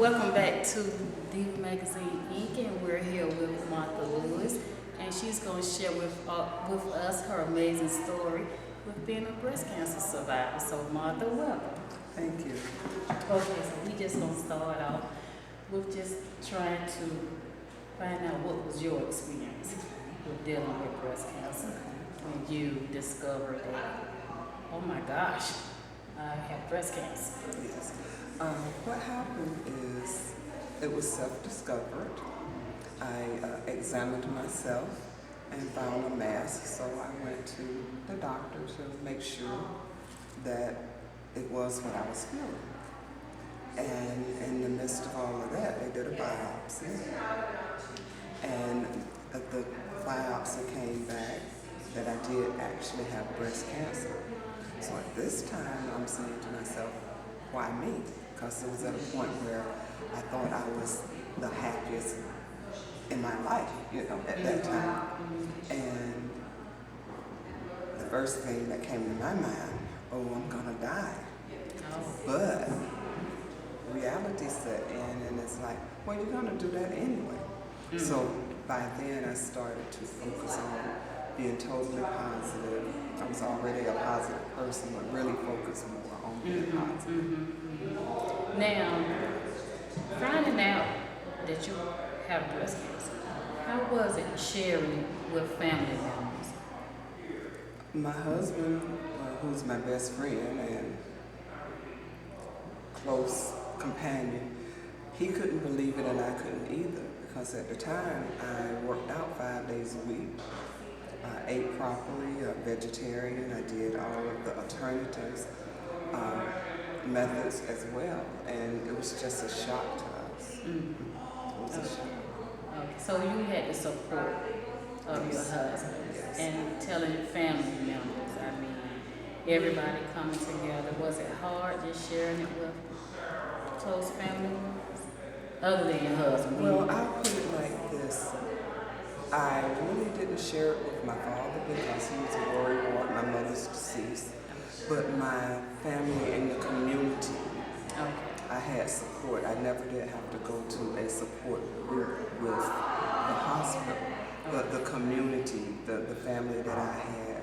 Welcome back to DIVA Magazine Inc. and we're here with Martha Lewis, and she's going to share with us her amazing story with being a breast cancer survivor. So Martha, welcome. Thank you. Okay, so we just going to start off with just trying to find out what was your experience with dealing with breast cancer when you discovered that, oh my gosh, I have breast cancer. Yes. What happened is it was self-discovered. I examined myself and found a mass, so I went to the doctor to make sure that it was what I was feeling. And in the midst of all of that, they did a biopsy. And the biopsy came back that I did actually have breast cancer. So at this time, I'm saying to myself, why me? Because it was at a point where I thought I was the happiest in my life, at that time. And the first thing that came to my mind, oh, I'm gonna die. But reality set in, and it's like, well, you're gonna do that anyway. So by then, I started to focus on being totally positive. I was already a positive person, but really focused more on being positive. Now, finding out that you have breast cancer, how was it sharing with family members? My husband, who's my best friend and close companion, he couldn't believe it and I couldn't either, because at the time I worked out 5 days a week. I ate properly, a vegetarian. I did all of the alternatives, methods as well, and it was just a shock to us. It was a shock. Okay, so you had the support of your husband and telling family members. I mean, everybody coming together. Was it hard just sharing it with close family members, other than your husband? Well, I'll put it like this. I really didn't share it with my father because he was a worrywart. My mother's deceased. But my family in the community, I had support. I never did have to go to a support group with the hospital. But the community, the family that I had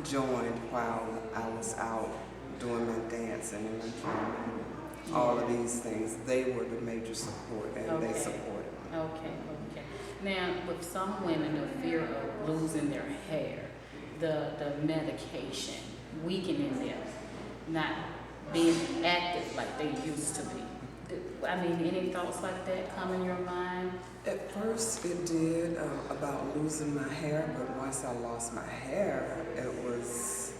joined while I was out doing my dancing and my drumming, all of these things, they were the major support, and they supported me. Okay. Now, with some women, the fear of losing their hair, the medication, weakening them, not being active like they used to be. I mean, any thoughts like that come in your mind? At first it did, about losing my hair, but once I lost my hair, it was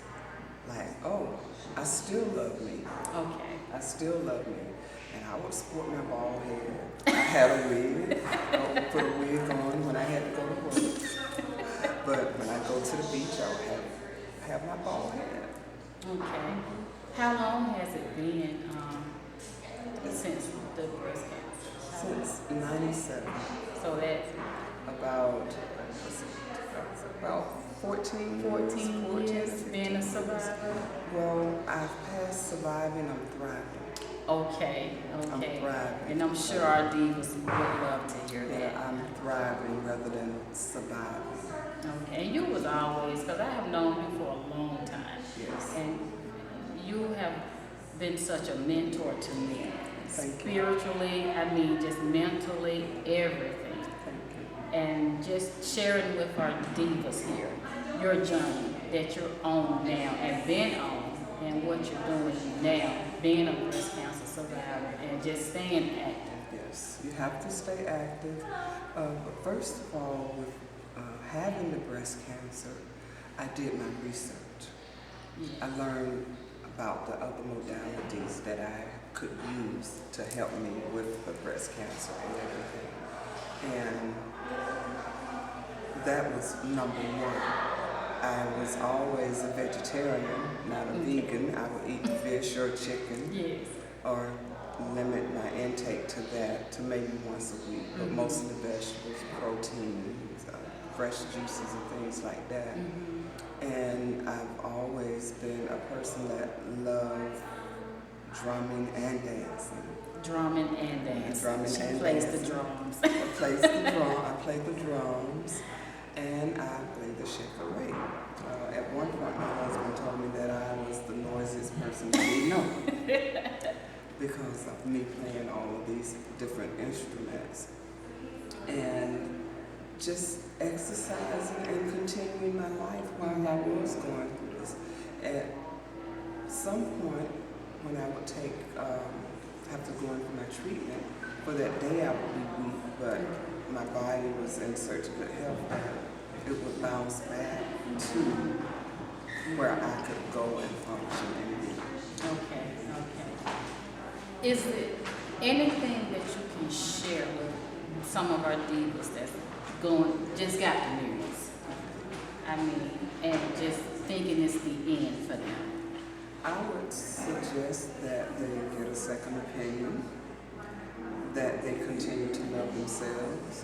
like, oh, I still love me. Okay. I still love me. And I would sport my bald head. I had a wig. I would put a wig on when I had to go to work. But when I go to the beach, I would have my bald head. Okay. How long has it been since the breast cancer? Since 97. So that's about 14 years being a survivor? Well, I've passed surviving, I'm thriving. Okay. I'm thriving. And I'm sure our divas would love to hear that. Yeah, I'm thriving rather than surviving. Okay, and you was always, because I have known you for a long time. Yes. And you have been such a mentor to me. Thank Spiritually, you. I mean, just mentally, everything. Thank you. And just sharing with our divas here, your journey that you're on now and been on, and what you're doing now, being a breast cancer survivor, and just staying active. Yes, you have to stay active. But first of all, with having the breast cancer, I did my research. I learned about the other modalities that I could use to help me with the breast cancer and everything. And that was number one. I was always a vegetarian, not a vegan. I would eat fish or chicken, or limit my intake to that, to maybe once a week, but mostly vegetables, proteins, fresh juices and things like that. And I've always been a person that loved drumming and dancing. Drumming and dancing. Drumming She and plays dancing. the drums. I play the drums, and I play the shakerette. At one point, my husband told me that I was the noisiest person that he know because of me playing all of these different instruments. And just exercising and continuing my life while I was going through this. At some point, when I would have to go in for my treatment, for that day I would be weak, but my body was in such good health that it would bounce back to where I could go and function and be. Okay. Is it anything that you can share with some of our divas that's just got the news? I mean, and just thinking it's the end for them. I would suggest that they get a second opinion, that they continue to love themselves,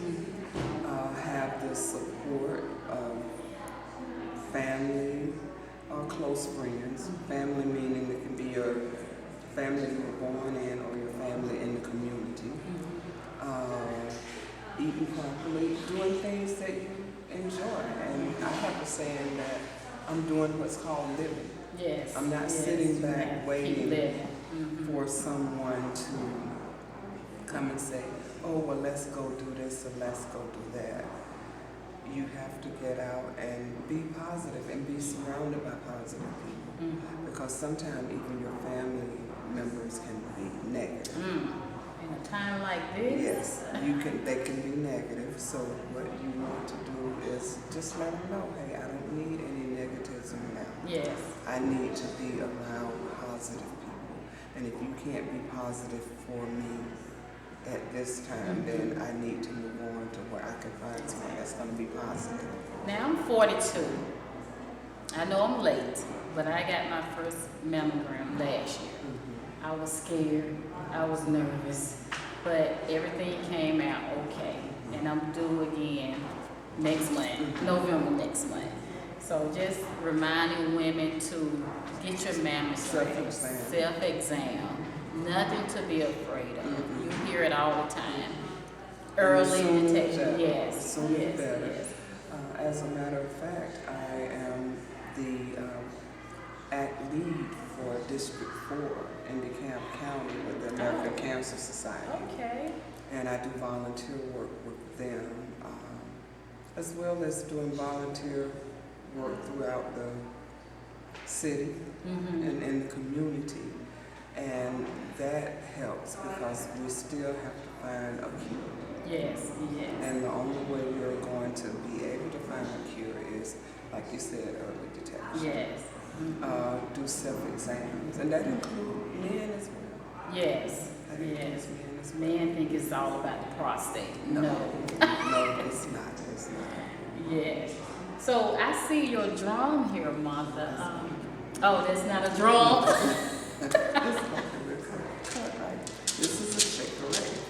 have the support of family or close friends. Family meaning it can be your family you were born in or your family in the community. Eating properly, doing things that you enjoy. And I have a saying that I'm doing what's called living. Yes. I'm not sitting back waiting for someone to come and say, oh, well, let's go do this or let's go do that. You have to get out and be positive and be surrounded by positive people. Because sometimes even your family members can be negative. In a time like this? Yes, they can be negative. So what you want to do is just let them know, hey, I don't need any negativism now. Yes. I need to be around positive people. And if you can't be positive for me at this time, then I need to move on to where I can find someone that's going to be positive. Now I'm 42. I know I'm late, but I got my first mammogram last year. I was scared, I was nervous, but everything came out okay. And I'm due again next month, November next month. So just reminding women to get your mammogram, self-exam, nothing to be afraid of. You hear it all the time. Early detection, yes. As a matter of fact, I am the act lead for District 4 in DeKalb County with the American Cancer Society. Okay. And I do volunteer work with them, as well as doing volunteer work throughout the city and in the community. And that helps because we still have to find a cure. Yes. And the only way we're going to be able to find a cure is, like you said, early detection. Yes. Do self-exams, and that includes men as well. Yes. Men think it's all about the prostate. No, it's not. Yes. So I see your drum here, Martha. That's not a drum. This is a shakerette,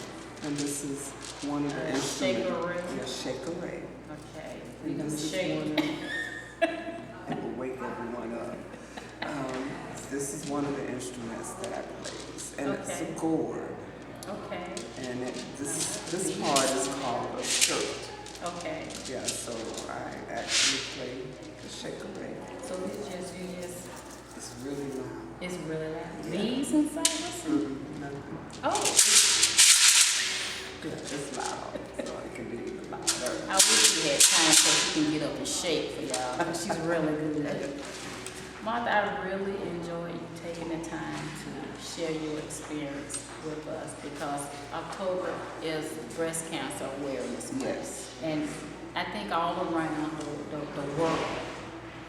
and this is one of the instruments. Shakerette. Yeah, shakerette. Okay. And this is one. It will wake everyone up. This is one of the instruments that I play, and it's a gourd. Okay. And this part is called a shirt. Okay. Yeah, so I actually play the shakerette. So you just. It's really loud. It's really loud. Leaves inside us? Oh. Yeah, it's loud, so it can be louder. I wish you had time so you can get up and shake for y'all, because she's really good. Martha, I really enjoy you taking the time to share your experience with us, because October is Breast Cancer Awareness Month. Yes. And I think all around the world,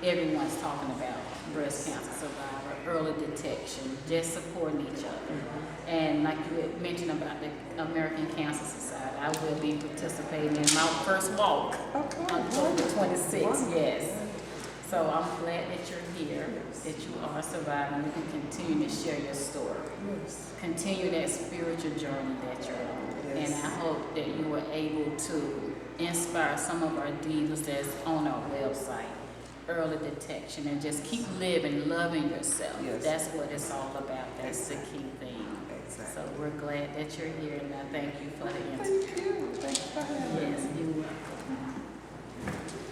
everyone's talking about breast cancer survivor, early detection, just supporting each other. And like you had mentioned about the American Cancer Society, I will be participating in my first walk on October 26th. Yes. So I'm glad that you're here, that you are surviving. You can continue to share your story. Yes. Continue that spiritual journey that you're on. Yes. And I hope that you were able to inspire some of our divas that's on our website early detection, and just keep living, loving yourself. Yes. That's what it's all about. That's the key thing. Exactly. So we're glad that you're here, and I thank you for the interview. Thank you. Thank you for having me. Yes, you're welcome.